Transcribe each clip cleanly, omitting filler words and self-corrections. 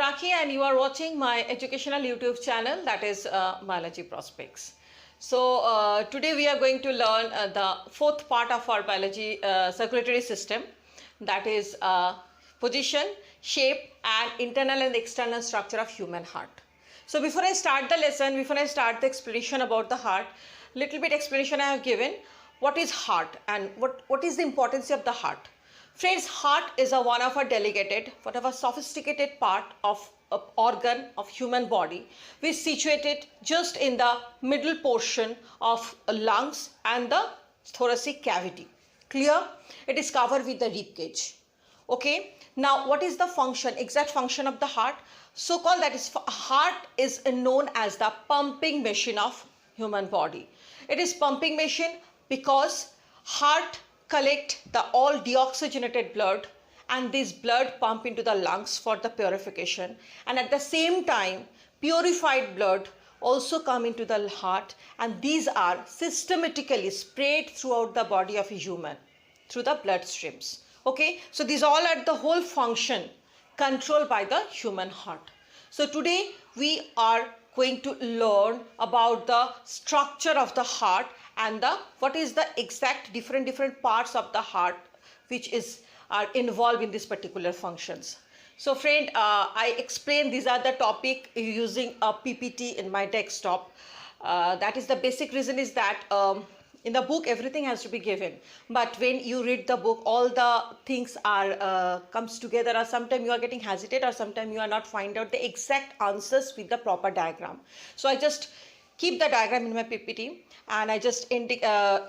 Rakhi and you are watching my educational YouTube channel, that is Biology Prospects. So today we are going to learn the fourth part of our biology circulatory system, that is position, shape and internal and external structure of human heart. So before I start the lesson, before I start the explanation about the heart, little bit explanation I have given. What is heart and what is the importance of the heart? Friends, heart is one of a delegated, whatever sophisticated part of organ of human body, which is situated just in the middle portion of lungs and the thoracic cavity. Clear? It is covered with the rib cage. Okay. Now, what is the function, exact function of the heart? So called, that is, heart is known as the pumping machine of human body. It is pumping machine because heart collect the all deoxygenated blood and this blood pump into the lungs for the purification, and at the same time purified blood also come into the heart, and these are systematically spread throughout the body of a human through the blood streams. Okay, so these all are the whole function controlled by the human heart. So today we are going to learn about the structure of the heart and the what is the exact different parts of the heart which are involved in this particular functions. So friend, I explain these are the topic using a PPT in my desktop. That is the basic reason is that in the book everything has to be given, but when you read the book all the things are comes together, or sometimes you are getting hesitate, or sometimes you are not find out the exact answers with the proper diagram. So I just keep the diagram in my PPT and I just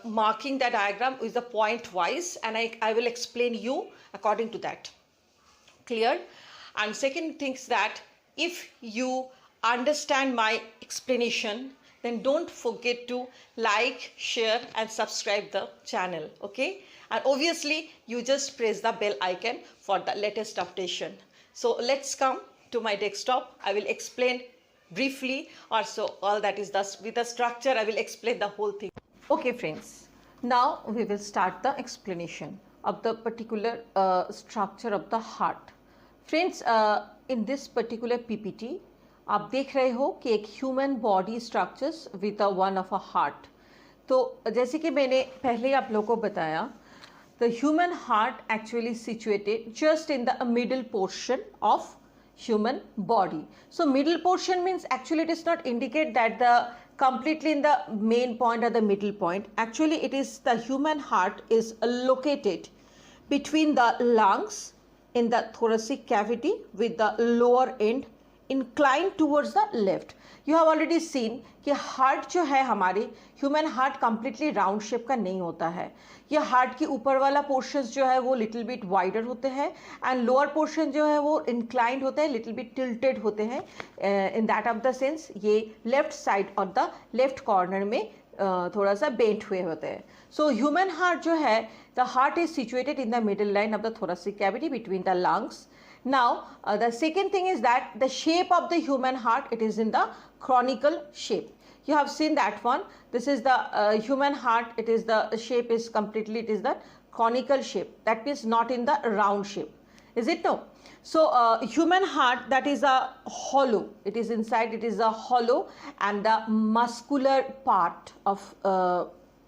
marking the diagram with the point wise, and I will explain you according to that. Clear? And second thing is that if you understand my explanation, then don't forget to like, share and subscribe the channel. Okay, and obviously you just press the bell icon for the latest updation. So let's come to my desktop. I will explain briefly, or so all that is thus with the structure I will explain the whole thing. Okay friends, now we will start the explanation of the particular structure of the heart. Friends, in this particular PPT आप देख रहे हो कि एक human body structures with one of a heart. तो जैसे कि मैंने पहले आप लोगों को बताया, the human heart actually situated just in the middle portion of human body. So middle portion means actually it is not indicate that the completely in the main point or the middle point. Actually it is the human heart is located between the lungs in the thoracic cavity with the lower end inclined towards the left. You have already seen कि heart जो है हमारे human heart completely round shape का नहीं होता है. ये heart के ऊपर वाला पोर्शन जो है वो लिटिल बिट वाइडर होते हैं एंड लोअर पोर्शन जो है वो इंक्लाइंड होते हैं, लिटिल बिट टिल्टेड होते हैं. In that of the sense ये लेफ्ट साइड और द लेफ्ट कॉर्नर में थोड़ा सा बेंट हुए होते हैं. सो ह्यूमन हार्ट जो है, the heart is situated in the middle line of the thoracic cavity between the lungs. Now the second thing is that the shape of the human heart, it is in the conical shape. You have seen that one. This is the human heart. It is the shape is completely, it is the conical shape. That means not in the round shape. Is it no? So human heart, that is a hollow. It is inside, it is a hollow, and the muscular part of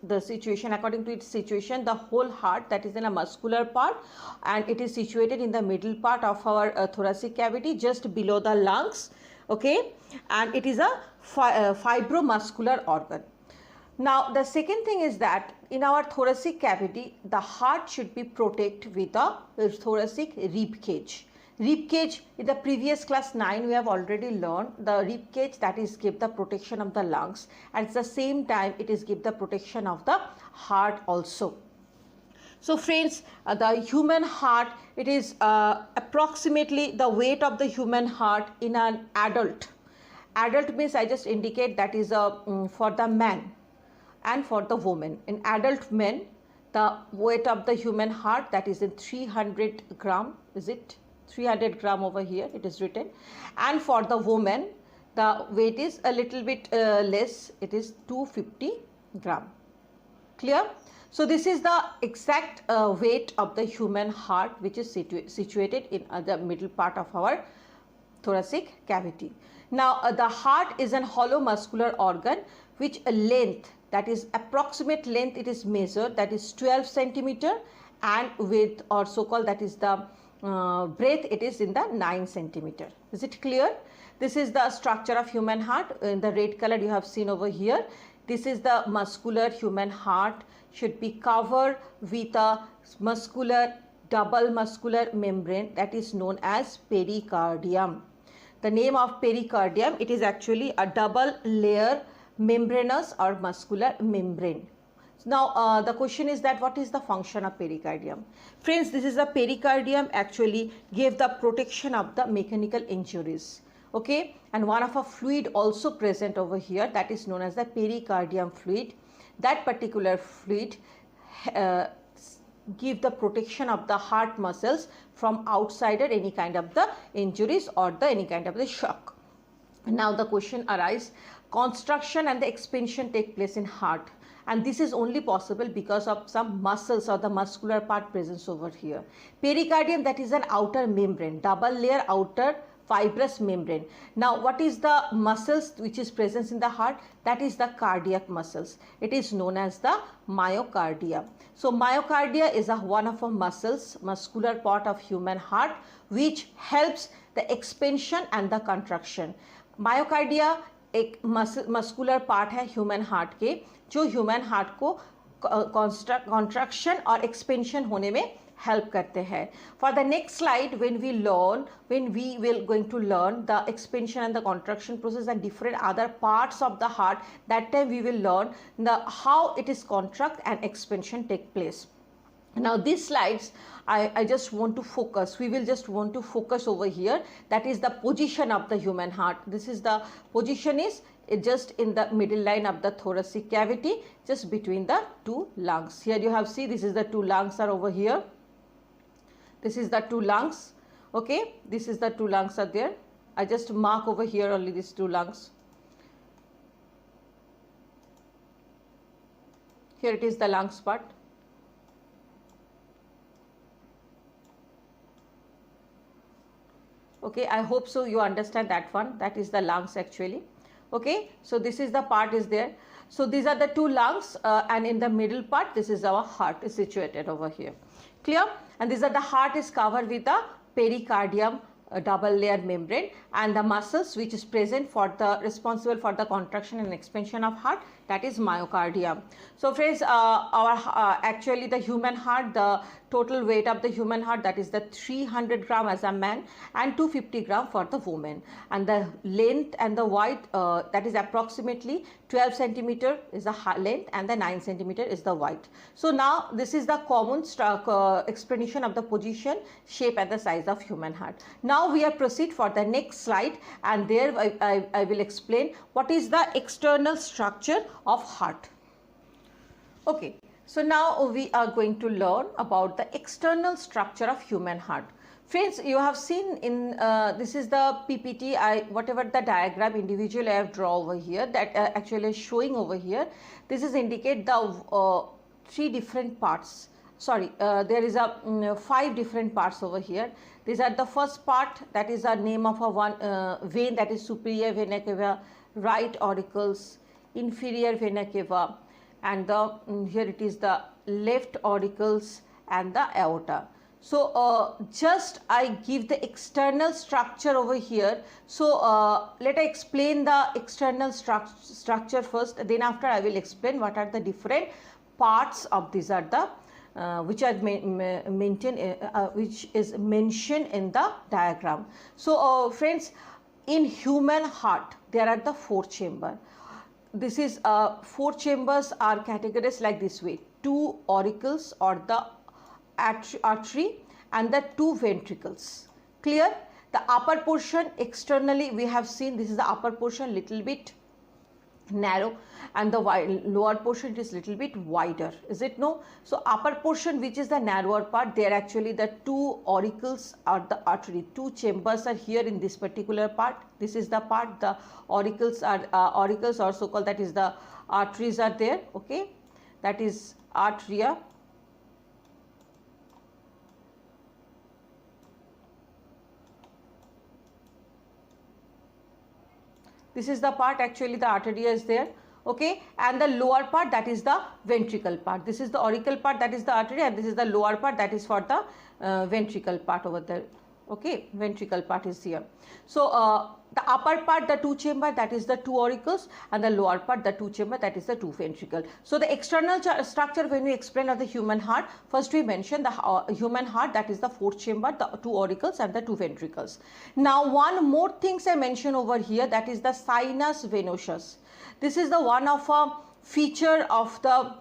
the situation, according to its situation, the whole heart that is in a muscular part, and it is situated in the middle part of our thoracic cavity just below the lungs. Okay, and it is a fibromuscular organ. Now the second thing is that in our thoracic cavity the heart should be protected with a thoracic rib cage. Rib cage, in the previous class 9 we have already learned the rib cage that is give the protection of the lungs, and at the same time it is give the protection of the heart also. So friends, the human heart, it is approximately the weight of the human heart in an adult. Adult means I just indicate that is for the man and for the woman. In adult men, the weight of the human heart that is in 300 gram, is it 300 gram over here it is written, and for the woman the weight is a little bit less, it is 250 gram. Clear? So this is the exact weight of the human heart which is situated in the middle part of our thoracic cavity. Now the heart is an hollow muscular organ which a length, that is approximate length, it is measured, that is 12 centimeter, and width or so called, that is the breadth, it is in the 9 centimeter. Is it clear? This is the structure of human heart. In the red color you have seen over here. This is the muscular human heart, should be covered with a muscular, double muscular membrane, that is known as pericardium. The name of pericardium, it is actually a double layer membranous or muscular membrane. Now the question is that what is the function of pericardium? Friends, this is the pericardium actually gave the protection of the mechanical injuries. Okay, and one of a fluid also present over here, that is known as the pericardium fluid. That particular fluid give the protection of the heart muscles from outside or any kind of the injuries or the any kind of the shock. Now the question arises, contraction and the expansion take place in heart, and this is only possible because of some muscles or the muscular part presence over here. Pericardium, that is an outer membrane, double layer outer fibrous membrane. Now what is the muscles which is present in the heart? That is the cardiac muscles. It is known as the myocardia. So myocardia is one of the muscles, muscular part of human heart, which helps the expansion and the contraction. मायोकार्डिया एक muscular part है human heart के, जो human heart को contraction और expansion होने में help करते हैं. For the next slide, when we will going to learn the expansion and the contraction process and different other parts of the heart, that time we will learn the how it is contract and expansion take place. Now these slides I just want to focus, we will just want to focus over here, that is the position of the human heart. This is the position is just in the middle line of the thoracic cavity, just between the two lungs. Here you have see, this is the two lungs are over here. This is the two lungs. Okay, this is the two lungs are there. I just mark over here only these two lungs. Here it is the lungs part. Okay, I hope so you understand that one, that is the lungs actually. Okay, so this is the part is there. So these are the two lungs and in the middle part this is our heart is situated over here. Clear? And these are the heart is covered with the pericardium, a double layer membrane, and the muscles which is present for the responsible for the contraction and expansion of heart, that is myocardium. So friends, actually the human heart, the total weight of the human heart, that is the 300 gram as a man and 250 gram for the woman, and the length and the width that is approximately 12 centimeter is the length and the 9 centimeter is the width. So now this is the common explanation of the position, shape and the size of human heart. Now we are proceed for the next slide, and there I will explain what is the external structure of heart. Okay, so now we are going to learn about the external structure of human heart. Friends, you have seen in this is the PPT, whatever the diagram individually I have drawn over here, that actually is showing over here. This is indicate the three different parts. Sorry, there is a 5 different parts over here. These are the first part, that is a name of a one vein, that is superior vena cava, right auricles, inferior vena cava, and the here it is the left auricles and the aorta. So just I give the external structure over here. So let I explain the external structure first, then after I will explain what are the different parts of these are the which are which is mentioned in the diagram. So friends, in human heart there are the 4 chambers. This is 4 chambers are categorized like this way: 2 auricles or the artery and the 2 ventricles. Clear? The upper portion externally we have seen, this is the upper portion little bit narrow, and the lower portion is little bit wider, is it no? So upper portion, which is the narrower part, there actually the 2 auricles or the artery, 2 chambers are here in this particular part. This is the part, the auricles are auricles or so called, that is the arteries are there. Okay, that is arteria. This is the part, actually the artery is there, okay, and the lower part, that is the ventricle part. This is the auricle part, that is the artery, and this is the lower part, that is for the ventricle part over there, okay, ventricle part is here. So the upper part, the two chamber, that is the two auricles, and the lower part, the two chamber, that is the two ventricle. So the external structure, when we explain of the human heart, first we mention the human heart, that is the fourth chamber, the two auricles and the two ventricles. Now one more things I mention over here, that is the sinus venosus. This is the one of a feature of the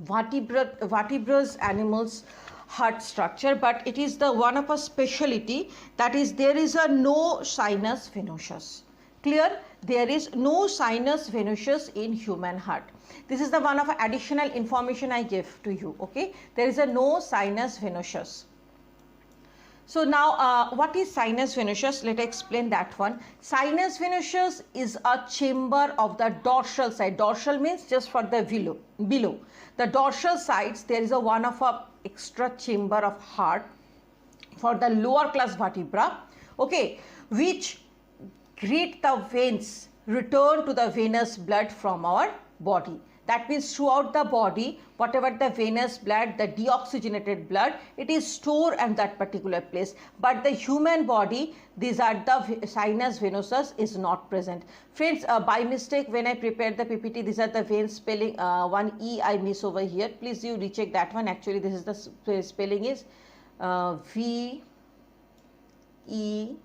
vertebrate animals heart structure, but it is the one of a speciality, that is there is a no sinus venosus. Clear? There is no sinus venosus in human heart. This is the one of additional information I give to you, okay. There is a no sinus venosus. So now what is sinus venosus? Let us explain that one. Sinus venosus is a chamber of the dorsal side. Dorsal means just for the below. The dorsal sides, there is a one of a extra chamber of heart for the lower class vertebra, okay, which greet the veins, return to the venous blood from our body. That means throughout the body, whatever the venous blood, the deoxygenated blood, it is stored at that particular place. But the human body, these are the sinus venosus is not present. Friends, by mistake, when I prepared the PPT, these are the vein spelling, one E I miss over here. Please you recheck that one. Actually, this is the spelling is V E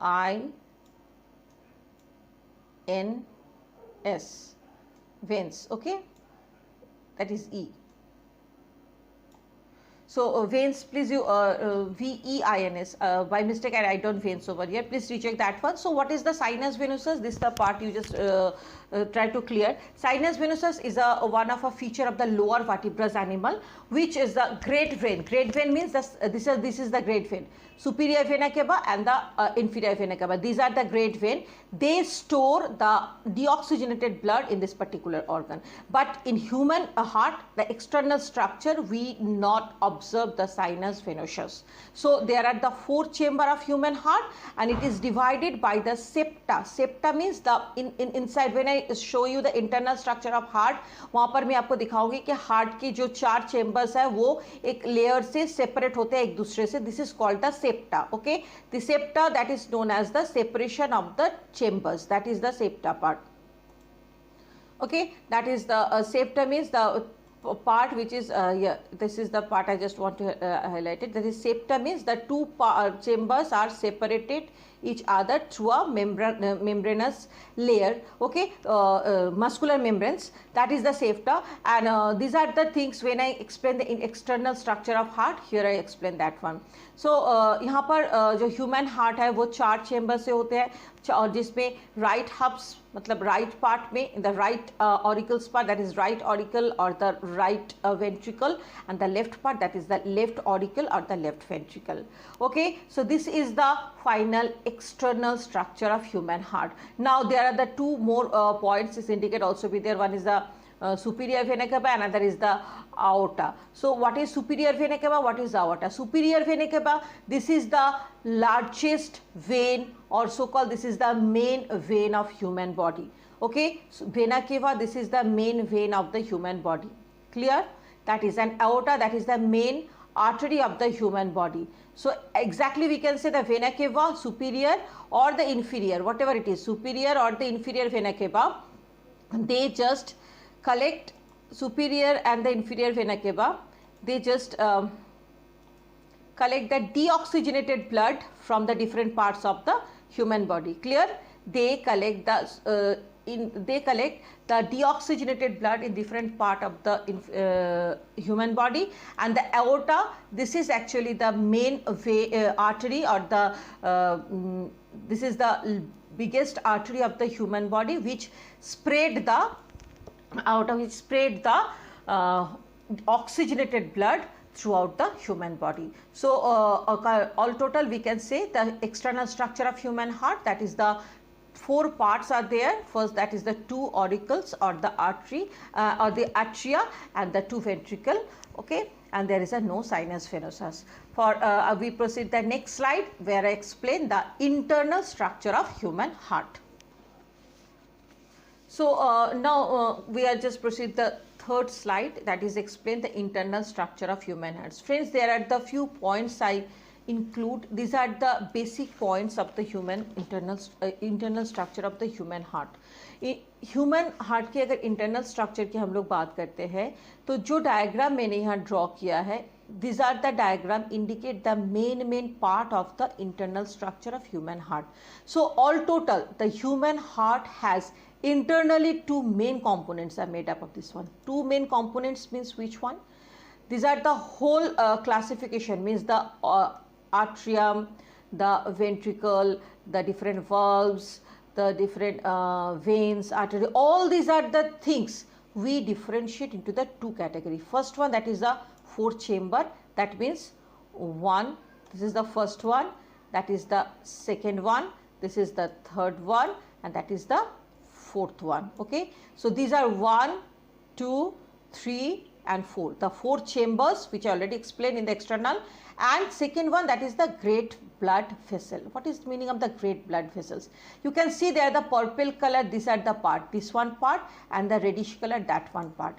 I N S. Veins, okay, that is E. So veins, please you V-E-I-N-S, by mistake I write down veins over here, please recheck that one. So what is the sinus venosus? This is the part you just try to clear. Sinus venosus is one of a feature of the lower vertebrate animal, which is the great vein. Great vein means this is the great vein. Superior vena cava and the inferior vena cava. These are the great vein. They store the deoxygenated blood in this particular organ. But in human heart, the external structure, we not observe the sinus venosus. So there are the four chamber of human heart, and it is divided by the septa. Septa means the inside. When I show you the internal structure of heart, वहाँ पर मैं आपको दिखाऊंगी कि heart की जो चार chambers है वो एक लेयर से सेपरेट होते हैं एक दूसरे से. This is called the septa, okay. The septa, that is known as the separation of the chambers, that is the septa part, okay. That is the septa means the part which is yeah, this is the part I just want to highlight it. That is septa means the two chambers are separated each other through a membranous layer, okay, muscular membranes, that is the septa. And these are the things when I explain the external structure of heart, here I explain that one. So यहाँ पर जो human heart है वो चार chamber से होते हैं, और जिसमें राइट हब्स मतलब राइट पार्ट में the right auricles part, that is right auricle और the right ventricle, and the left part, that is the left auricle और the left ventricle, okay. So this is the final external structure of human heart. Now there are the two more points is indicate also be there. One is the superior vena cava, another is the aorta. So what is superior vena cava, what is aorta? Superior vena cava, this is the largest vein, or so called this is the main vein of human body, okay. So vena cava, this is the main vein of the human body, clear. That is an aorta, that is the main artery of the human body. So exactly we can say the vena cava, superior or the inferior, whatever it is, superior or the inferior vena cava, they just collect, superior and the inferior vena cava, they just collect the deoxygenated blood from the different parts of the human body, clear. They collect the the deoxygenated blood in different part of the human body. And the aorta, this is actually the main artery, or the this is the biggest artery of the human body, which spread the aorta, which spread the oxygenated blood throughout the human body. So all total we can say the external structure of human heart, that is the four parts are there. First, that is the two auricles or the artery or the atria, and the two ventricle. Okay, and there is a no sinus venosus. For we proceed the next slide, where I explain the internal structure of human heart. So now we are just proceed the third slide, that is explain the internal structure of human hearts. Friends, there are the few points I include. These are the basic points of the human internal structure of the human heart. Human heart की अगर internal structure की हम लोग बात करते हैं तो जो डायग्राम मैंने यहाँ ड्रॉ किया है, these are the diagram indicate the main part of the internal structure of human heart. So all total the human heart has internally two main components are made up of this one. Two main components means which one? These are the whole classification, means the atrium, the ventricle, the different valves, the different veins, artery, all these are the things we differentiate into the two category. First one, that is the fourth chamber, that means one, this is the first one, that is the second one, this is the third one, and that is the fourth one. Okay, so these are 1, 2, 3 and 4, the four chambers which I already explained in the external. And second one, that is the great blood vessel. What is the meaning of the great blood vessels? You can see there the purple color, these are the part, this one part, and the reddish color, that one part.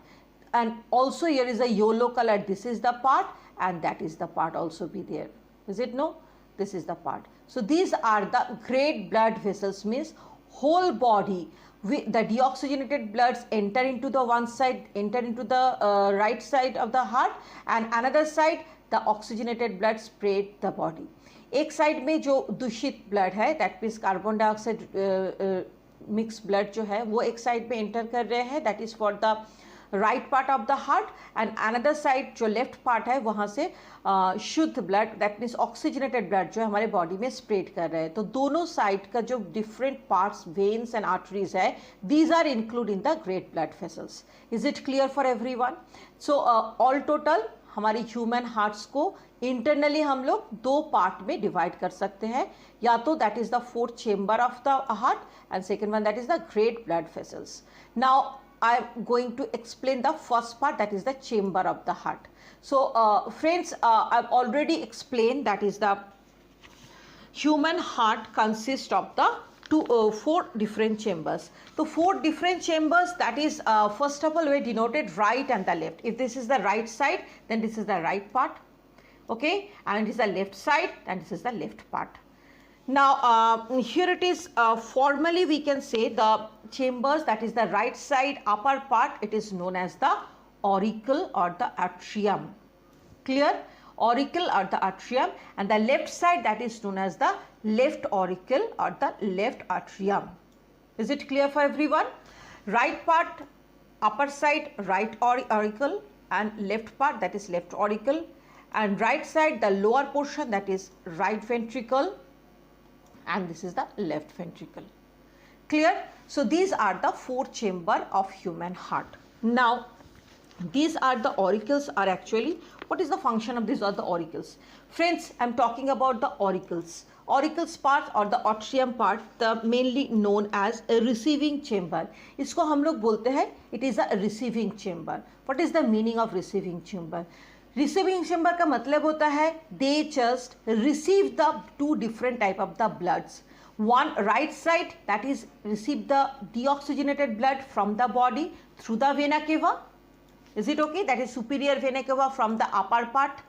And also here is a yellow color, this is the part, and that is the part also be there. Is it no? This is the part. So these are the great blood vessels, means whole body. The deoxygenated bloods enter into the one side, enter into the right side of the heart, and another side the oxygenated blood spread the body. एक side में जो दूषित blood है, that means carbon dioxide mix blood जो है वो एक side में एंटर कर रहे हैं, that is for the right part of the heart, and another side जो लेफ्ट पार्ट है वहाँ से शुद्ध blood, that means oxygenated blood जो है हमारे बॉडी में स्प्रेड कर रहे हैं. तो दोनों साइड का जो different parts, veins and arteries है, these are include in the great blood vessels. Is it clear for everyone? So all total हमारी ह्यूमन हार्ट्स को इंटरनली हम लोग दो पार्ट में डिवाइड कर सकते हैं, या तो that is the fourth chamber of the heart and second one that is the great blood vessels. Now I am going to explain the first part, that is the chamber of the heart. So friends, I have already explained that is the human heart consists of the four different chambers. So four different chambers, that is first of all we denoted right and the left. If this is the right side, then this is the right part, okay, and it is the left side, and this is the left part. Now here it is, formally we can say the chambers, that is the right side upper part, it is known as the auricle or the atrium. Clear? Auricle or the atrium, and the left side, that is known as the left auricle or the left atrium. Is it clear for everyone? Right part upper side right auricle, and left part, that is left auricle, and right side the lower portion, that is right ventricle, and this is the left ventricle. Clear? So these are the four chamber of human heart. Now these are the auricles are actually, what is the function of these are the auricles? Friends, I am talking about the auricles. Auricles part or the atrium part, the mainly known as a receiving chamber. इसको हम लोग बोलते हैं it is a receiving chamber. What is the meaning of receiving chamber? Receiving chamber का मतलब होता है they just receive the two different type of the bloods. One right side, that is receive the deoxygenated blood from the body through the vena cava. Is it okay? That is superior vena cava from the upper part,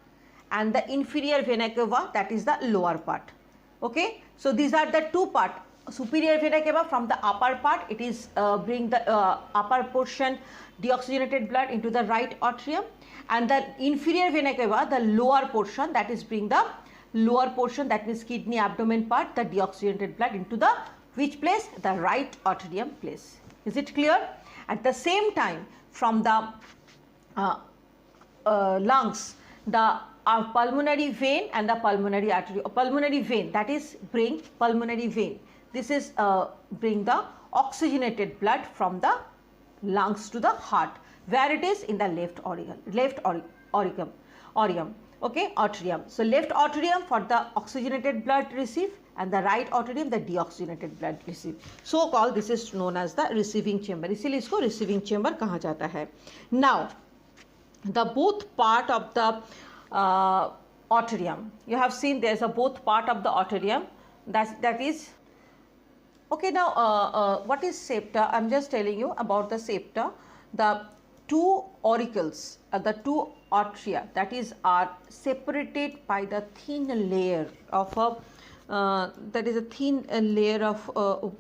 and the inferior vena cava, that is the lower part. Okay, so these are the two part. Superior vena cava from the upper part, it is bring the upper portion deoxygenated blood into the right atrium, and the inferior vena cava, the lower portion, that is bring the lower portion, that means kidney abdomen part, the deoxygenated blood into the which place? The right atrium place. Is it clear? At the same time, from the lungs, the pulmonary vein and the pulmonary artery, pulmonary vein, that is bring pulmonary vein. This is bring the oxygenated blood from the lungs to the heart, where it is in the left aurium. Okay, atrium. So left atrium for the oxygenated blood receive, and the right atrium the deoxygenated blood receive. So called this is known as the receiving chamber. इसीलिए इसको receiving chamber कहा जाता है. Now the both part of the atrium, you have seen there is a both part of the atrium, that is okay. Now what is septa? I'm just telling you about the septa. The two auricles, the two atria, that is are separated by the thin layer of a thin layer of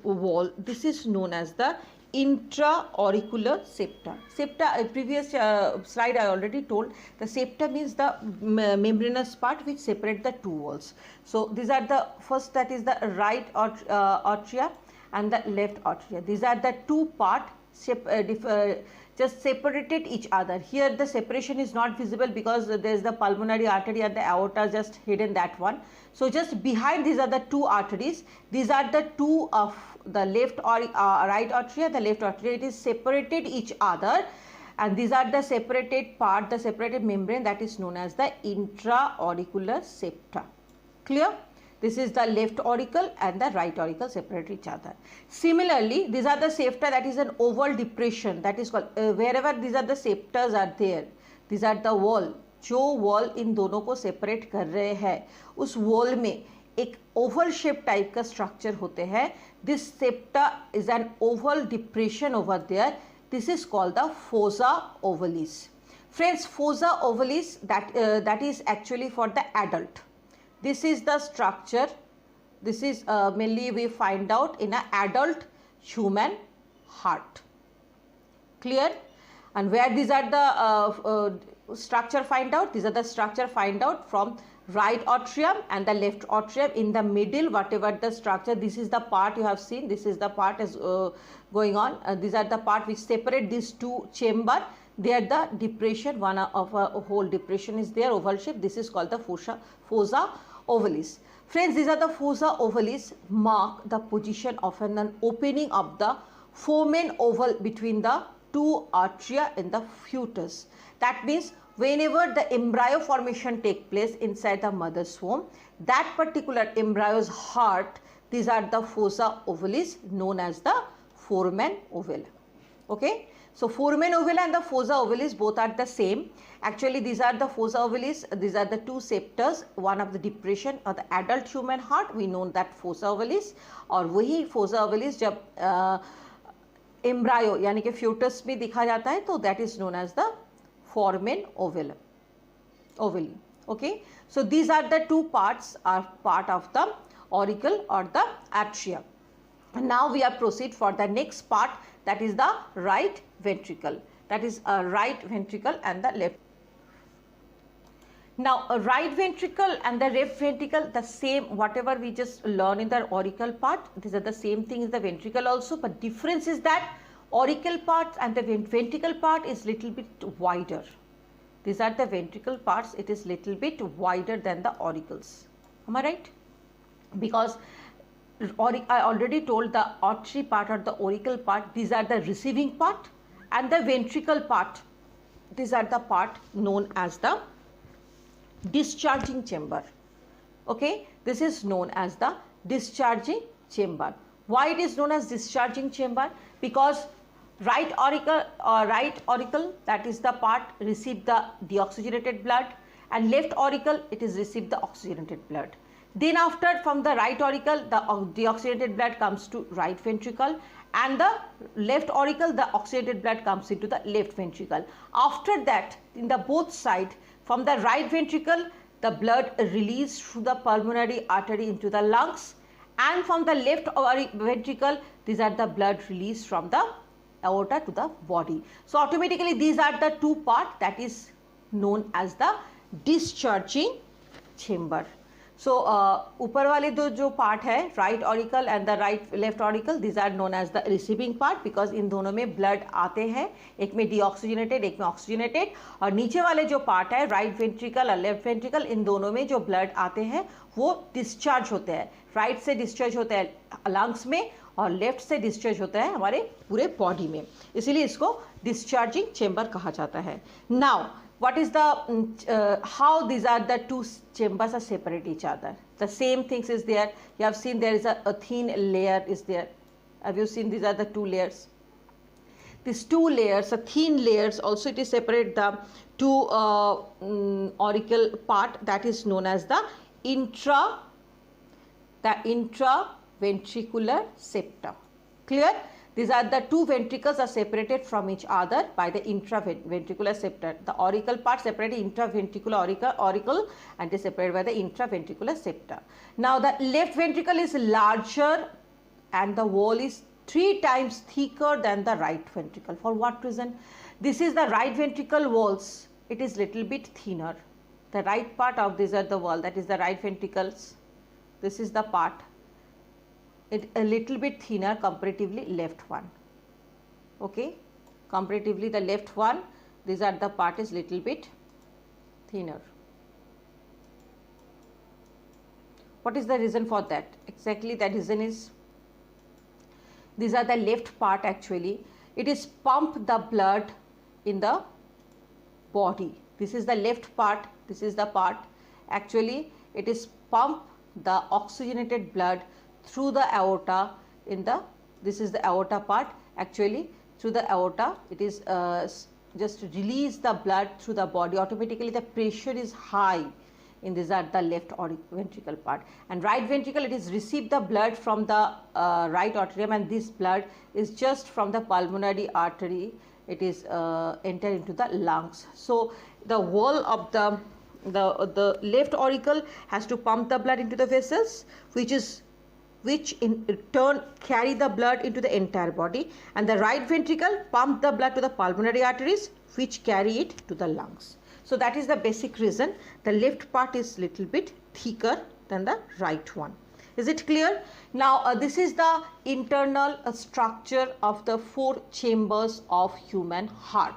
wall. This is known as the intra-auricular septa. Septa, previous slide I already told, the septa means the membranous part which separate the two walls. So these are the first, that is the right atria and the left atria. These are the two part just separated each other. Here the separation is not visible because there is the pulmonary artery and the aorta just hidden, that one. So just behind these are the two arteries. These are the two of the left or right atria, the left atria. It is separated each other, and these are the separated part, the separated membrane, that is known as the intra-auricular septa. Clear? This is the left auricle and the right auricle separate each other. Similarly, these are the septa, that is an oval depression, that is called wherever these are the septas are there, these are the wall. जो wall इन दोनों को separate कर रहे हैं, उस wall में एक oval shape type का स्ट्रक्चर होते हैं. This septa is an oval depression over there. This is called the fossa ovalis. Friends, fossa ovalis that is actually for the adult. This is the structure. This is mainly we find out in an adult human heart. Clear? And where these are the structure find out? These are the structure find out from right atrium and the left atrium. In the middle, whatever the structure, this is the part you have seen. This is the part is going on. These are the part which separate these two chamber. There the depression, one of a whole depression is there, oval shape. This is called the fossa ovalis. Friends, these are the fossa ovalis mark the position of an opening of the foramen oval between the two atria in the fetus. That means whenever the embryo formation take place inside the mother's womb, that particular embryo's heart, these are the fossa ovalis known as the foramen ovale. Okay. So foramen ovale and the fossa ovalis both are the same. Actually, these are the fossa ovalis. These are the two septas. One of the depression or the adult human heart, we know that fossa ovalis. और वही fossa ovalis जब embryo यानी कि fetus में दिखा जाता है, तो that is known as the foramen ovale. Okay. So these are the two parts, are part of the auricle or the atria. And now we are proceed for the next part, that is the right ventricle. That is a right ventricle and the left. Now a right ventricle and the left ventricle, the same whatever we just learn in the auricle part, these are the same thing in the ventricle also, but difference is that auricle part and the ventricle part is little bit wider. These are the ventricle parts, it is little bit wider than the auricles. Am I right? Because I already told the artery part or the auricle part, these are the receiving part, and the ventricle part, these are the part known as the discharging chamber. Okay, this is known as the discharging chamber. Why it is known as discharging chamber? Because right auricle, that is the part receive the deoxygenated blood, and left auricle, it is receive the oxygenated blood. Then after, from the right auricle, the deoxygenated blood comes to right ventricle, and the left auricle, the oxygenated blood comes into the left ventricle. After that, in the both side, from the right ventricle, the blood released through the pulmonary artery into the lungs, and from the left ventricle, these are the blood released from the aorta to the body. So automatically these are the two parts that is known as the discharging chamber. So ऊपर वाले दो जो part है, right auricle and the left auricle, this are known as the receiving part, because इन दोनों में blood आते हैं, एक में डीऑक्सीजनेटेड एक में ऑक्सीजनेटेड. और नीचे वाले जो पार्ट है, राइट वेंट्रिकल और लेफ्ट वेंट्रिकल, इन दोनों में जो ब्लड आते हैं वो डिस्चार्ज होते हैं. राइट से डिस्चार्ज होता है लंग्स में और लेफ्ट से डिस्चार्ज होता है हमारे पूरे बॉडी में, इसीलिए इसको डिस्चार्जिंग चेम्बर कहा जाता है. Now what is the how these are the two chambers are separate each other. The same things is there. You have seen there is a thin layer is there. Have you seen these are the two layers? These two layers, a thin layers, also it is separate the two auricle part, that is known as the intraventricular septum. Clear? These are the two ventricles are separated from each other by the intraventricular septum. The auricle part separated intraventricular auricle and is separated by the intraventricular septum. Now the left ventricle is larger and the wall is 3 times thicker than the right ventricle. For what reason? This is the right ventricle walls. It is little bit thinner. The right part of these are the wall, that is the right ventricles. This is the part. It a little bit thinner comparatively left one. Okay, comparatively the left one, these are the part is little bit thinner. What is the reason for that? Exactly, the reason is these are the left part actually. It is pump the blood in the body. This is the left part. This is the part actually it is pump the oxygenated blood through the aorta in the, this is the aorta part actually, through the aorta it is just release the blood through the body. Automatically the pressure is high in these are the left ventricle part, and right ventricle it is receive the blood from the right atrium, and this blood is just from the pulmonary artery it is enter into the lungs. So the wall of the left auricle has to pump the blood into the vessels which in turn carry the blood into the entire body, and the right ventricle pump the blood to the pulmonary arteries which carry it to the lungs. So that is the basic reason the left part is little bit thicker than the right one. Is it clear? Now this is the internal structure of the 4 chambers of human heart.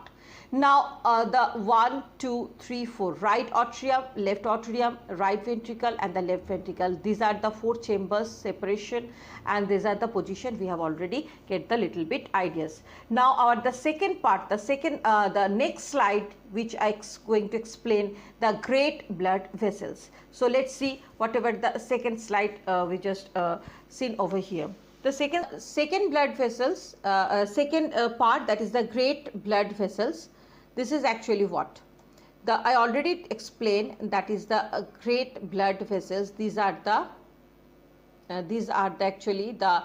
Now the 1, 2, 3, 4 right atrium, left atrium, right ventricle and the left ventricle, these are the 4 chambers separation, and these are the position we have already get the little bit ideas. Now the second part, the next slide which I going to explain the great blood vessels. So let's see whatever the second slide we just seen over here. The second blood vessels, second part, that is the great blood vessels. This is actually what I already explained, that is the great blood vessels. These are actually the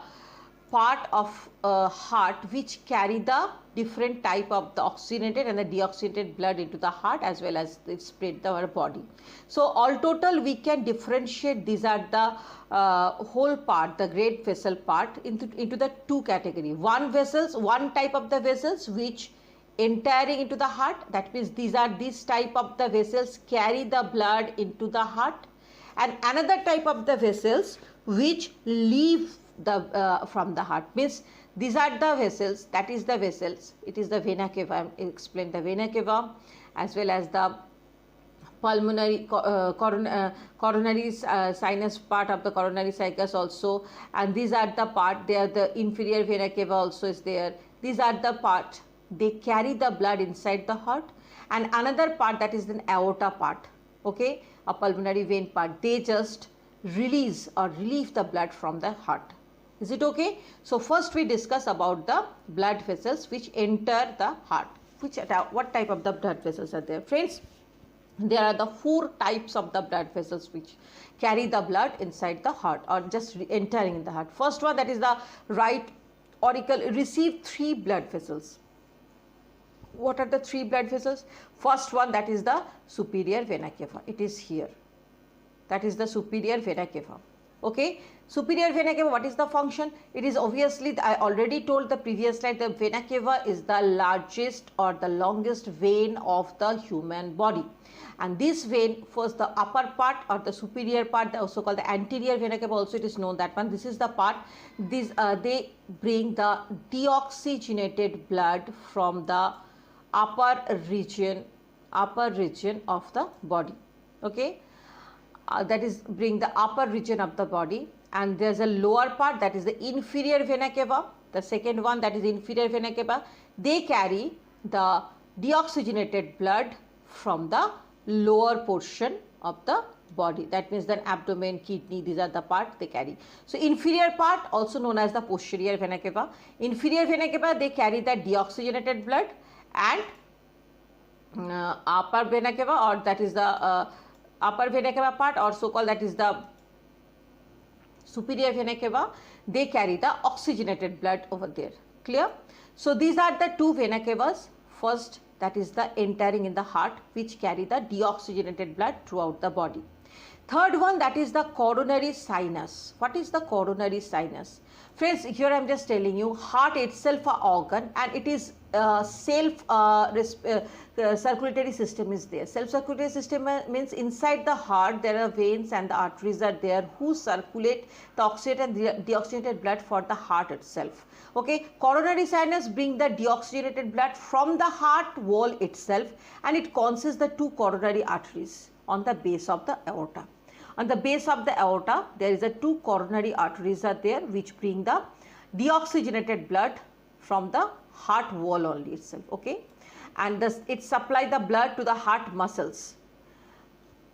part of heart which carry the different type of the oxygenated and the deoxygenated blood into the heart, as well as it spread our body. So all total we can differentiate these are the whole part, the great vessel part into the 2 category. One type of the vessels which entering into the heart, that means these type of the vessels carry the blood into the heart, and another type of the vessels which leave the from the heart, means these are the vessels, that is the vessels, it is the vena cava, I explained the vena cava, as well as the pulmonary coronary sinus part of the coronary cycles also, and these are the part, they are the inferior vena cava also is there. These are the part they carry the blood inside the heart, and another part, that is the aorta part, okay, a pulmonary vein part, they just release or relieve the blood from the heart. Is it okay? So first we discuss about the blood vessels which enter the heart. What type of the blood vessels are there? Friends, there are the 4 types of the blood vessels which carry the blood inside the heart or just entering in the heart. First one, that is the right auricle receive 3 blood vessels. What are the 3 blood vessels? First one, that is the superior vena cava. It is here. That is the superior vena cava. Okay. Superior vena cava, what is the function? It is obviously, I already told the previous slide, the vena cava is the largest or the longest vein of the human body. And this vein, first the upper part or the superior part, also called the anterior vena cava, also it is known that one. This is the part, they bring the deoxygenated blood from the upper region of the body. Okay. That is bring the upper region of the body, and there is a lower part, that is the inferior vena cava. The second one, that is inferior vena cava, they carry the deoxygenated blood from the lower portion of the body. That means then abdomen, kidney, these are the part they carry. So inferior part, also known as the posterior vena cava. Inferior vena cava, they carry the deoxygenated blood, and upper vena cava, or that is the upper vena cava part, or so called that is the superior vena cava, they carry the oxygenated blood over there. Clear? So these are the two vena cavas. First, that is the entering in the heart, which carry the deoxygenated blood throughout the body. Third one, that is the coronary sinus. What is the coronary sinus? Friends, here I am just telling you, heart itself an organ, and it is circulatory system is there. Self circulatory system means inside the heart there are veins and the arteries are there who circulate the oxygenated and deoxygenated blood for the heart itself. Okay, coronary sinus bring the deoxygenated blood from the heart wall itself, and it consists the two coronary arteries on the base of the aorta. On the base of the aorta, there is a two coronary arteries are there which bring the deoxygenated blood from the heart wall only itself. Okay, and thus it supply the blood to the heart muscles.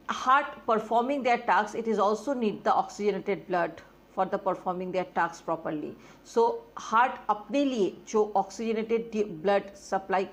Heart performing their tasks, it is also need the oxygenated blood for the performing their tasks properly. So heart अपने लिए जो oxygenated blood supply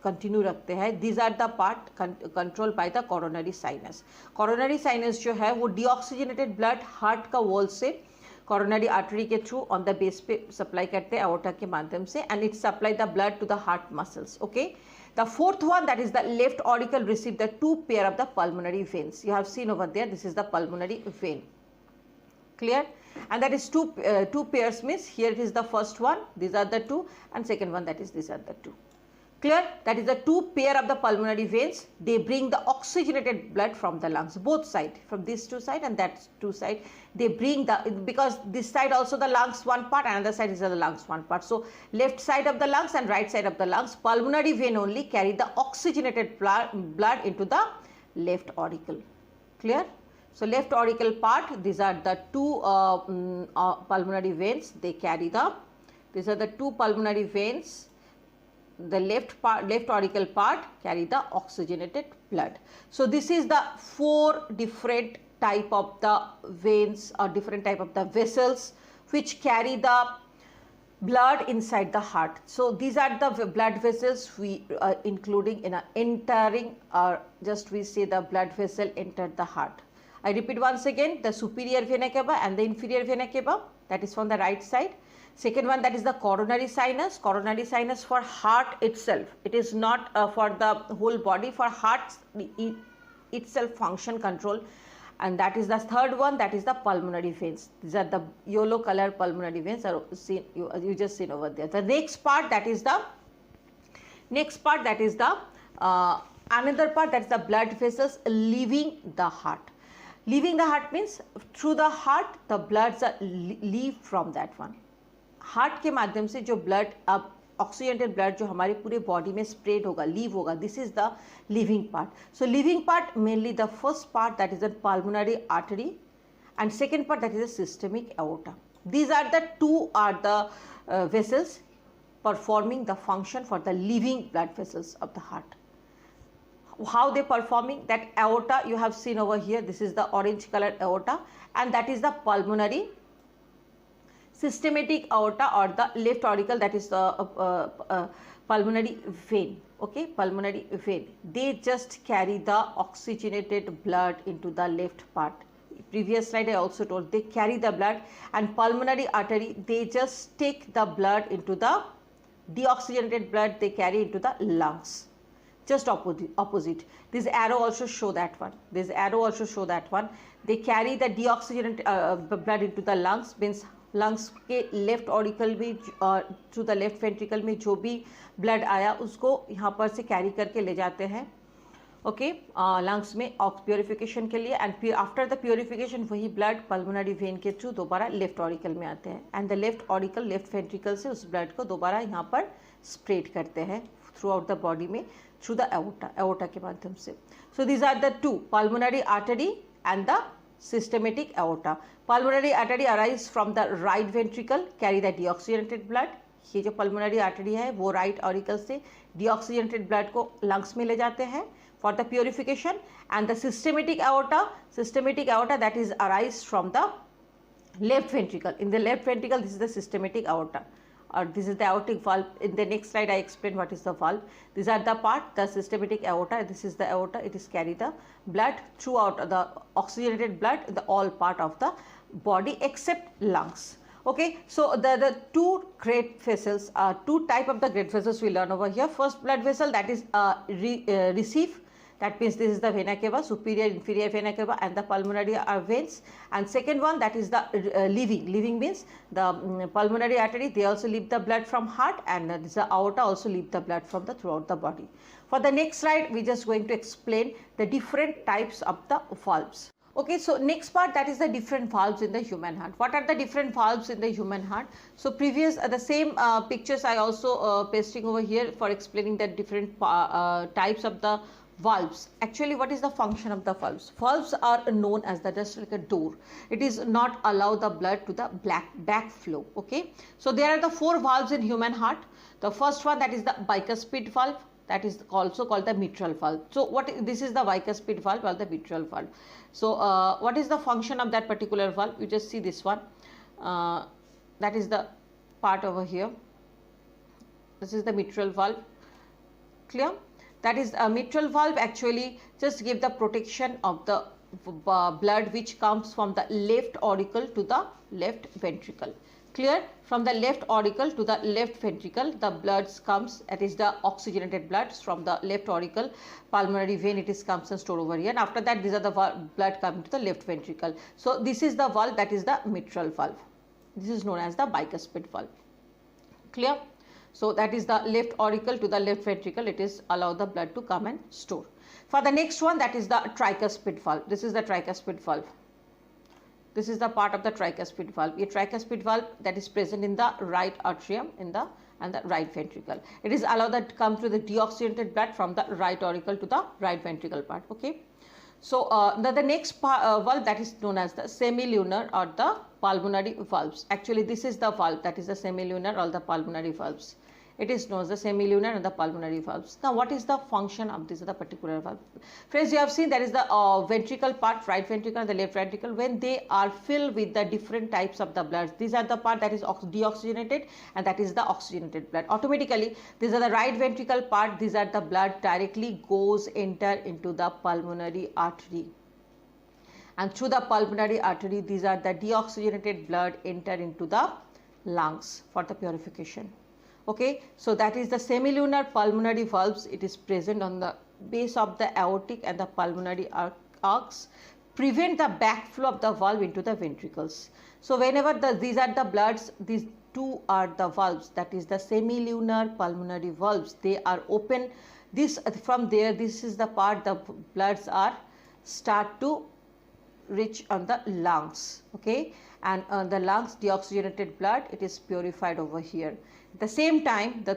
continue रखते हैं, these are the part controlled by the coronary sinus. Coronary sinus जो है वो deoxygenated blood heart का wall से coronary artery के थ्रू on the base पे supply करते हैं aorta के माध्यम से, and it supply the blood to the heart muscles. Okay. The fourth one, that is the left auricle, receive the two pair of the pulmonary veins. You have seen over there, this is the pulmonary vein. Clear? And that is two pairs means here it is the first one, these are the two, and second one, that is these are the two. Clear? That is the two pair of the pulmonary veins. They bring the oxygenated blood from the lungs, both side, from this two side and that two side. They bring the, because this side also the lungs one part, another side is the lungs one part. So left side of the lungs and right side of the lungs, pulmonary vein only carry the oxygenated blood into the left auricle. Clear? So left auricle part, these are the two pulmonary veins. They carry the, these are the two pulmonary veins. The left auricle part carry the oxygenated blood. So this is the four different type of the veins or different type of the vessels which carry the blood inside the heart. So these are the blood vessels we including in a entering, or just we say the blood vessel entered the heart. I repeat once again, the superior vena cava and the inferior vena cava, that is from the right side. Second one, that is the coronary sinus. Coronary sinus for heart itself. It is not for the whole body, for heart itself function control. And that is the third one, that is the pulmonary veins. These are the yellow color pulmonary veins are seen, you just seen over there. The next part, that is the another part, that is the blood vessels leaving the heart. Leaving the heart means through the heart the bloods are leave from that one. Heart के माध्यम से जो blood अब oxygenated blood जो हमारे पूरे body में spread होगा, लीव होगा, this is the living part. So living part mainly the first part that is the pulmonary artery and second part that is the systemic aorta. These are the two are the vessels performing the function for the living blood vessels of the heart. How they performing? That aorta you have seen over here, this is the orange colored aorta, and that is the pulmonary systematic aorta or the left auricle, that is the pulmonary vein. Okay, pulmonary vein, they just carry the oxygenated blood into the left part. Previous slide I also told, they carry the blood, and pulmonary artery, they just take the blood into the deoxygenated blood, they carry into the lungs. Just opposite. This arrow also show that one. This arrow also show that one. They carry the deoxygenated blood into the lungs, means lungs के left auricle में through the left ventricle में जो भी blood आया उसको यहाँ पर से कैरी करके ले जाते हैं. ओके, लंग्स में प्योरिफिकेशन के लिए, एंड आफ्टर द प्योरिफिकेशन वही ब्लड पल्मोनरी वेन के थ्रू दोबारा लेफ्ट ऑरिकल में आते हैं, and the left auricle left ventricle से उस ब्लड को दोबारा यहाँ पर स्प्रेड करते हैं थ्रू आउट द बॉडी में थ्रू द एओर्टा के माध्यम से. So these are the two, pulmonary artery and the systematic aorta. Pulmonary artery arise from the right ventricle, carry the deoxygenated blood. ये जो pulmonary artery है वो right auricle से deoxygenated blood को lungs में ले जाते हैं. for the purification, and the systematic aorta that is arise from the left ventricle. In the left ventricle, this is the systematic aorta, or this is the aortic valve. In the next slide I explain what is the valve. These are the part, the systematic aorta, this is the aorta, it is carry the blood throughout, the oxygenated blood in the all part of the body except lungs. Okay, so the two great vessels, two type of the great vessels we learn over here. First blood vessel, that is receive, that means this is the vena cava, superior inferior vena cava and the pulmonary veins. And second one, that is the leaving means the pulmonary artery, they also leave the blood from heart, and this the aorta also leave the blood from the throughout the body. For the next slide, we just going to explain the different types of the valves. Okay, so next part, that is the different valves in the human heart. What are the different valves in the human heart? So previous the same pictures I also pasting over here for explaining the different types of the valves. Actually, what is the function of the valves? Valves are known as the just like a door. It is not allow the blood to the backflow. Okay, so there are the four valves in human heart. The first one, that is the bicuspid valve, that is also called the mitral valve. So this is the bicuspid valve or the mitral valve. So what is the function of that particular valve? You just see this one, that is the part over here. This is the mitral valve. Clear? That is a mitral valve actually just give the protection of the blood which comes from the left auricle to the left ventricle. Clear? From the left auricle to the left ventricle, the blood comes, that is the oxygenated blood from the left auricle, pulmonary vein, it is comes and stored over here, and after that these are the blood coming to the left ventricle. So this is the valve, that is the mitral valve. This is known as the bicuspid valve. Clear? So that is the left auricle to the left ventricle, it is allow the blood to come and store. For the next one, that is the tricuspid valve. This is the tricuspid valve. This is the part of the tricuspid valve. A tricuspid valve that is present in the right atrium and the right ventricle. It is allowed that come to the deoxygenated blood from the right auricle to the right ventricle part. Okay. So the next valve, that is known as the semilunar or the pulmonary valves. Actually, this is the valve, that is the semilunar or the pulmonary valves. It is known as the semilunar and the pulmonary valves. Now, what is the function of this particular valve? Friends, you have seen there is the ventricle part, right ventricle and the left ventricle. When they are filled with the different types of the blood, these are the part that is deoxygenated and that is the oxygenated blood. Automatically, these are the right ventricle part. These are the blood directly goes enter into the pulmonary artery. And through the pulmonary artery, these are the deoxygenated blood enter into the lungs for the purification. Okay, so that is the semilunar pulmonary valves. It is present on the base of the aortic and the pulmonary arcs, prevent the backflow of the valve into the ventricles. So whenever these are the bloods, these two are the valves, that is the semilunar pulmonary valves. They are open. This from there, this is the part the bloods are start to reach on the lungs. Okay, and the lungs deoxygenated blood, it is purified over here. At the same time, the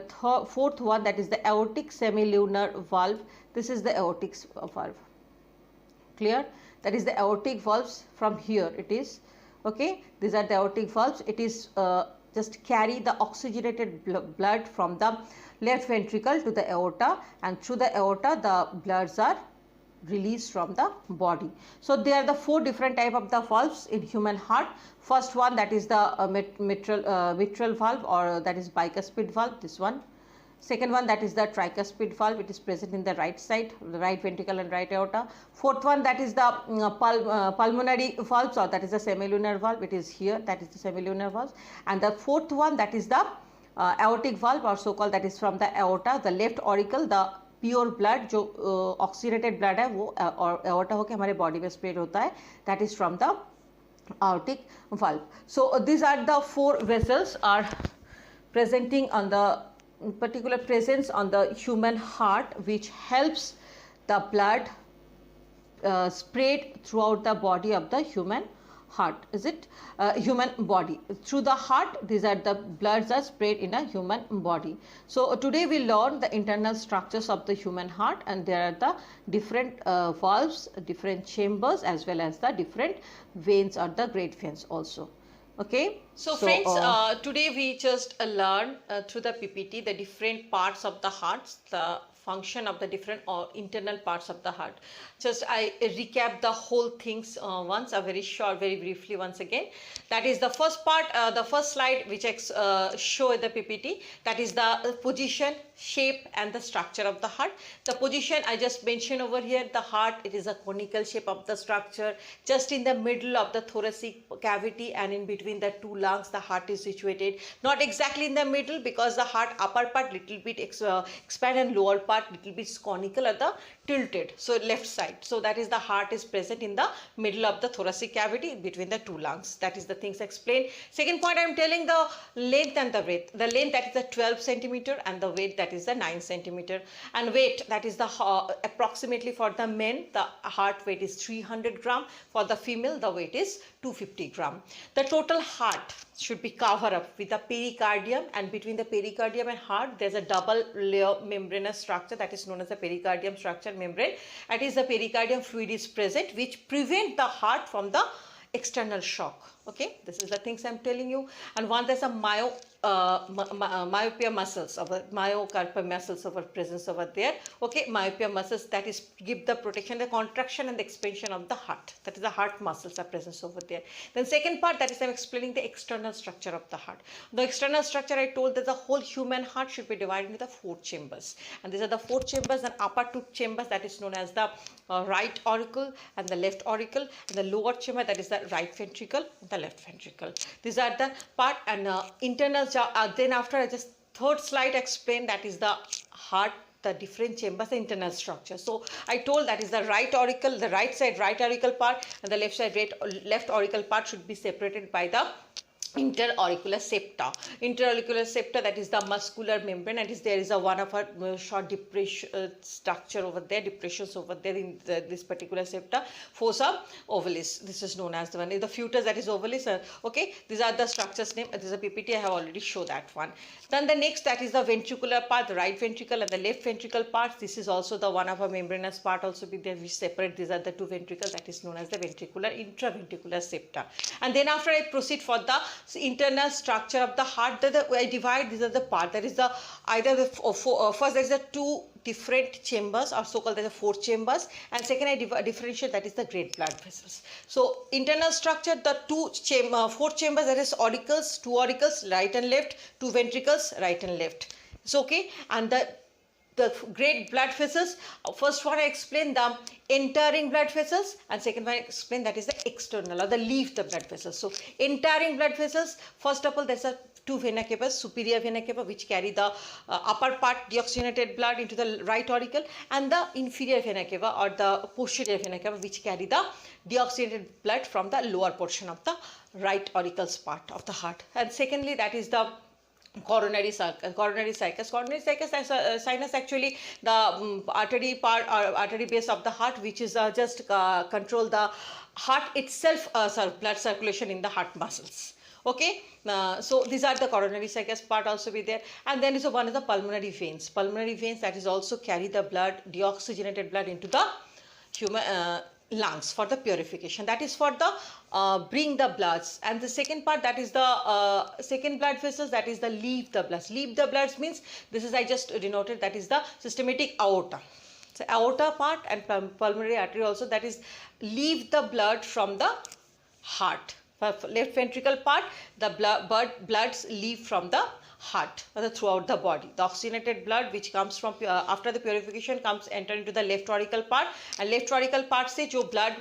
fourth one, that is the aortic semilunar valve. This is the aortic valve. Clear? That is the aortic valves. From here it is. Okay, these are the aortic valves. It is just carry the oxygenated blood from the left ventricle to the aorta, and through the aorta the bloods are released from the body. So there are the four different type of the valves in human heart. First one, that is the mitral valve, or that is bicuspid valve, this one. Second one, that is the tricuspid valve. It is present in the right side, the right ventricle and right aorta. Fourth one, that is the pulmonary valves, or that is the semilunar valve. It is here, that is the semilunar valve. And the fourth one, that is the aortic valve, or so called, that is from the aorta, the left auricle, the pure blood जो oxidated blood है वो aorta होकर हमारे body में spread होता है, that is from the aortic valve. So these are the four vessels are presenting on the particular presence on the human heart, which helps the blood spread throughout the body of the human heart. Is it human body? Through the heart, these are the bloods are spread in a human body. So today we learn the internal structures of the human heart, and there are the different valves, different chambers, as well as the different veins or the great veins also. Okay, so friends, today we just learn through the PPT the different parts of the hearts. The function of the different or internal parts of the heart. Just I recap the whole things once, very short, very briefly once again. That is the first part, the first slide which show the PPT. That is the position, shape and the structure of the heart. The position I just mentioned over here, the heart, it is a conical shape of the structure. Just in the middle of the thoracic cavity and in between the two lungs, the heart is situated. Not exactly in the middle, because the heart upper part little bit expand and lower part little bit conical or the tilted, so left side. So that is the heart is present in the middle of the thoracic cavity between the two lungs. That is the things explained. Second point, I am telling the length and the weight. The length, that is the 12 centimeter, and the weight, that is the 9 centimeter. And weight, that is the approximately for the men the heart weight is 300 gram. For the female the weight is 250 gram. The total heart should be covered up with the pericardium, and between the pericardium and heart there is a double layer membranous structure that is known as the pericardium structure membrane. It is the pericardium fluid is present which prevent the heart from the external shock. Okay, this is the things I am telling you. And one, there's a myopia muscles, over myocarpal muscles over presence over there. Okay, myopia muscles, that is give the protection, the contraction and the expansion of the heart. That is the heart muscles are present over there. Then second part, that is I'm explaining the external structure of the heart. The external structure, I told that the whole human heart should be divided into the 4 chambers, and these are the 4 chambers and upper 2 chambers, that is known as the right auricle and the left auricle, and the lower chamber, that is the right ventricle, the left ventricle. These are the part. And internal, then after I just third slide explain, that is the heart, the different chambers, the internal structure. So I told that is the right auricle, the right side right auricle part, and the left side left auricle part should be separated by the interauricular septa. Interauricular septa, that is the muscular membrane, and there is a one of a short depression structure over there, depressions over there in this particular septa. Fossa ovalis, this is known as the one. In the fetus, that is ovalis. Okay, these are the structures name. This is a PPT, I have already shown that one. Then the next, that is the ventricular part, the right ventricle and the left ventricle parts. This is also the one of a membranous part also be there which separate. These are the 2 ventricles, that is known as the ventricular intraventricular septa. And then after I proceed for the internal structure of the heart, I divide, these are the part, that is the either the first there is the 2 different chambers, or so called there are 4 chambers, and second I differentiate, that is the great blood vessels. So internal structure, the 4 chambers, that is auricles, 2 auricles right and left, 2 ventricles right and left. It's okay. And the great blood vessels, first one I explain the entering blood vessels, and second one I explain that is the external or the leave the blood vessels. So entering blood vessels, first of all there's a 2 vena cava, superior vena cava, which carry the upper part deoxygenated blood into the right auricle, and the inferior vena cava or the posterior vena cava, which carry the deoxygenated blood from the lower portion of the right auricles part of the heart. And secondly, that is the coronary sinus. Coronary sinus actually the artery part or artery base of the heart, which is just control the heart itself, blood circulation in the heart muscles. Okay, so these are the coronary sinus part also be there. And then is one is the pulmonary veins. Pulmonary veins, that is also carry the blood, deoxygenated blood into the human lungs for the purification. That is for the bring the bloods. And the second part, that is the second blood vessels, that is the leave the bloods. Leave the bloods means, this is I just denoted, that is the systematic aorta. So aorta part and pulmonary artery also, that is leave the blood from the heart. For left ventricle part, the bloods leave from the heart or throughout the body. The oxygenated blood which comes from after the purification comes enter into the left auricle part, and left auricle part से जो blood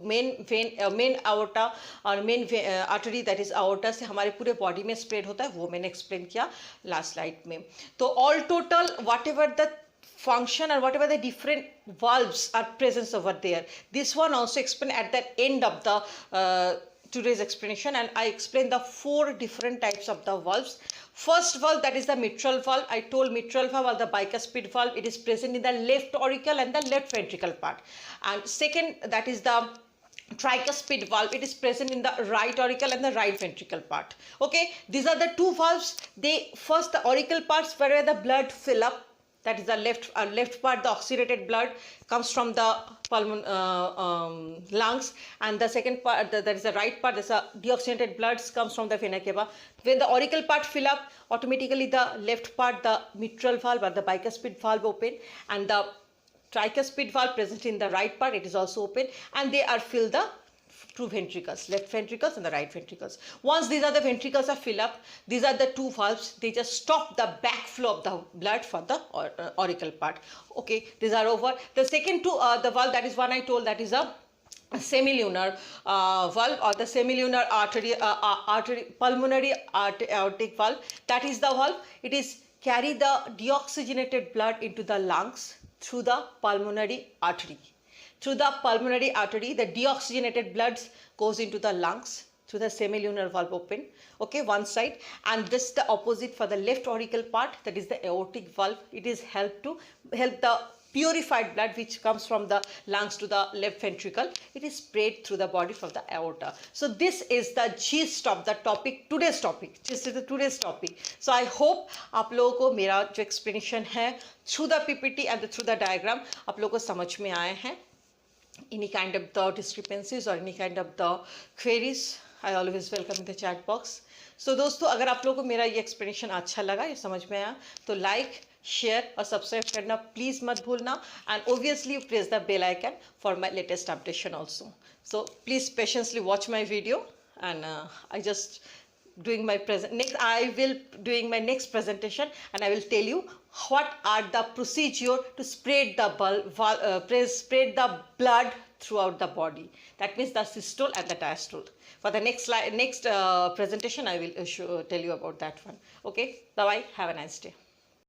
main vein main aorta और main artery that is aorta से हमारे पूरे body में spread होता है, वो मैंने एक्सप्लेन किया लास्ट स्लाइड में. तो all total what ever the function and whatever the different valves are present over there, this one also explained at the end of the today's explanation, and I explained the 4 different types of the valves. First valve, that is the mitral valve. I told mitral valve or the bicuspid valve, it is present in the left auricle and the left ventricle part. And second, that is the tricuspid valve, it is present in the right auricle and the right ventricle part. Okay, these are the 2 valves. They first the auricle parts where the blood fill up, that is the left part, the oxygenated blood comes from the lungs, and the second part, that is the right part, there's a deoxygenated blood comes from the vena cava. When the auricle part fill up, automatically the left part, the mitral valve or the bicuspid valve open, and the tricuspid valve present in the right part, it is also open, and they are filled the two ventricles, left ventricles and the right ventricles. Once these are the ventricles are filled up, these are the two valves, they just stop the backflow of the blood for the auricle part. Okay, these are over. The second two, the valve, that is one I told, that is a semilunar valve or the semilunar pulmonary aortic valve. That is the valve, it is carry the deoxygenated blood into the lungs through the pulmonary artery. Through the pulmonary artery, the deoxygenated blood goes into the lungs through the semilunar valve open, okay, one side, and this the opposite for the left auricle part, that is the aortic valve. It is help the purified blood which comes from the lungs to the left ventricle, it is sprayed through the body from the aorta. So this is the gist of the topic, today's topic. So I hope आप लोगों को मेरा जो explanation है through the PPT and through the diagram आप लोगों को समझ में आए हैं. Any kind of the discrepancies or any kind of the queries, I always welcome in the chat box. So दोस्तों, अगर आप लोगों को मेरा ये explanation अच्छा लगा, ये समझ में आया, तो like, share और subscribe करना please मत भूलना, and obviously press the bell icon for my latest updation also. So please patiently watch my video, and I just doing my I will doing my next presentation, and I will tell you what are the procedure to spread the spread the blood throughout the body. That means the systole and the diastole. For the next presentation, I will tell you about that one. Okay, bye bye. Have a nice day.